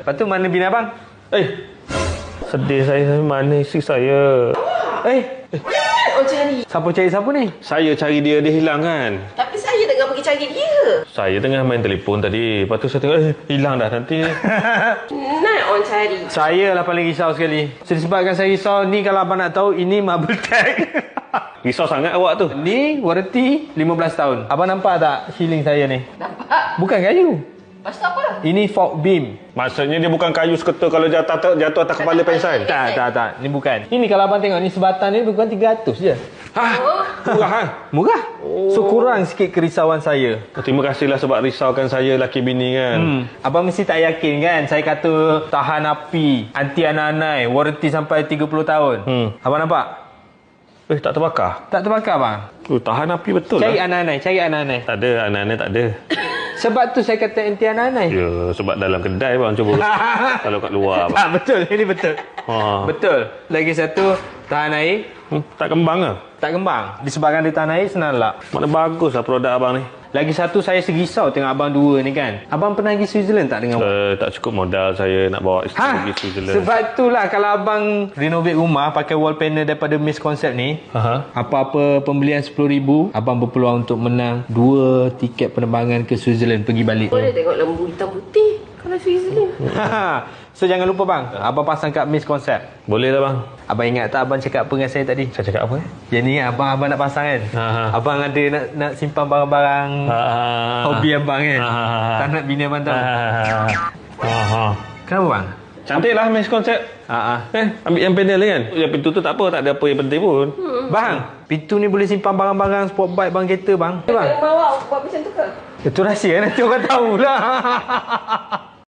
Lepas tu mana bini abang? Sedih saya. Mana isteri saya? Oh cari. Siapa cari siapa ni? Saya cari dia. Dia hilang kan? Tapi saya tengah pergi cari dia. Saya tengah main telefon tadi. Lepas tu saya tengok hilang dah nanti. Nak orang cari. Saya lah paling risau sekali. Sebabkan saya risau ni, kalau abang nak tahu, ini marble tag. Risau sangat awak tu. Ni warranty 15 tahun. Abang nampak tak ceiling saya ni? Nampak. Bukan kayu. Lepas tu apa? Ini fork beam. Maksudnya dia bukan kayu seketa kalau jatuh atas kepala pensan. Tak. Ni bukan. Ini kalau abang tengok ni, sebatang ni bukan 300 je. Murah kan? Murah. So kurang sikit kerisauan saya. Terima kasihlah sebab risaukan saya laki bini kan. Abang mesti tak yakin kan saya kata tahan api, anti anai, warranty sampai 30 tahun. Abang nampak? Tak terbakar? Tak terbakar bang. Tahan api betul Cari lah. cari anai. Tak ada, anak-anak tak ada. Sebab tu saya kata anti anai. Ya, sebab dalam kedai bang cuba. Kalau kat luar bang. Tak, betul. Ini betul. Betul. Lagi satu, tahan air. Tak kembang ke? Tak kembang. Disebabkan dia tahan air, senang lap. Mana bagus lah produk abang ni. Lagi satu, saya segisau tengok abang dua ni kan. Abang pernah pergi Switzerland tak dengan abang? Tak cukup modal saya nak bawa isteri pergi Switzerland. Sebab itulah kalau abang renovate rumah pakai wall panel daripada Miss Concept ni, apa-apa pembelian RM10,000, abang berpeluang untuk menang 2 tiket penerbangan ke Switzerland pergi balik. Boleh tengok lembu hitam putih kalau Switzerland. So jangan lupa bang, abang pasang kat Miss Concept. Boleh lah bang. Abang ingat tak abang cakap apa dengan saya tadi? Saya cakap apa? Yang ni abang nak pasang kan? Abang ada nak simpan barang-barang hobi abang kan? Tak nak bini abang tahu. Kenapa bang? Cantik lah Miss Concept. Ambil yang panel kan? Yang pintu tu tak apa, tak ada apa yang penting pun. Bang, pintu ni boleh simpan barang-barang sport bike bang, kereta bang. Bang. Bawa buat macam tu ke? Itu rahsia, nanti orang tahulah.